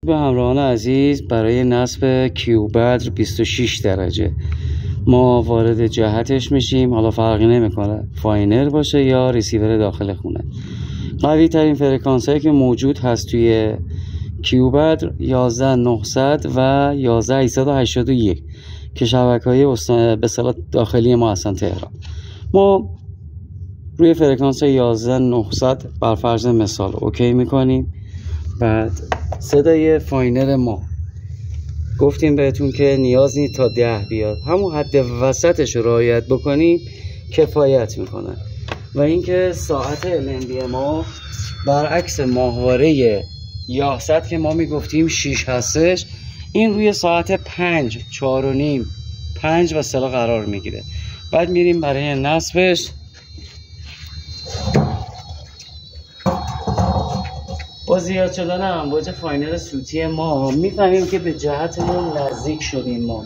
به همراهان عزیز، برای نصب کیوبدر 26 درجه ما وارد جهتش میشیم. حالا فرقی نمیکنه فاینر باشه یا ریسیور داخل خونه. قوی ترین فرکانس هایی که موجود هست توی کیوبدر 11900 و 11881 که شبکه‌های به اصطلاح داخلی ما هستن تهران. ما روی فرکانس 11900 بر فرض مثال اوکی میکنیم. بعد صدای فاینر ما گفتیم بهتون که نیاز نیست تا 10 بیاد، همون حد وسطش رو رعایت بکنیم کفایت میکنه. و اینکه ساعت LNB ما برعکس ماهواره یاست که ما میگفتیم 6 هستش، این روی ساعت 5 4.5 5 و سلا قرار میگیره. بعد میریم برای نصبش. با زیاد شدن امواج فاینر صوتی ما میفهمیم که به جهتمون نزدیک شدیم. ما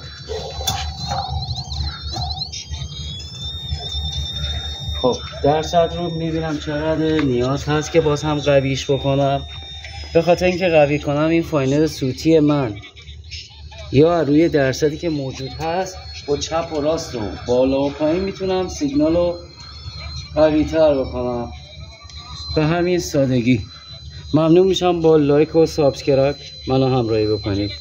خب درصد رو میبینم چقدر نیاز هست که باز هم قویش بکنم. به خاطر اینکه قوی کنم این فاینر صوتی من یا روی درصدی که موجود هست با چپ و راست و بالا و پایین میتونم سیگنال رو قوی تر بکنم. به همین سادگی. ممنون میشم با لایک و سابسکرایب منو همراهی بکنید.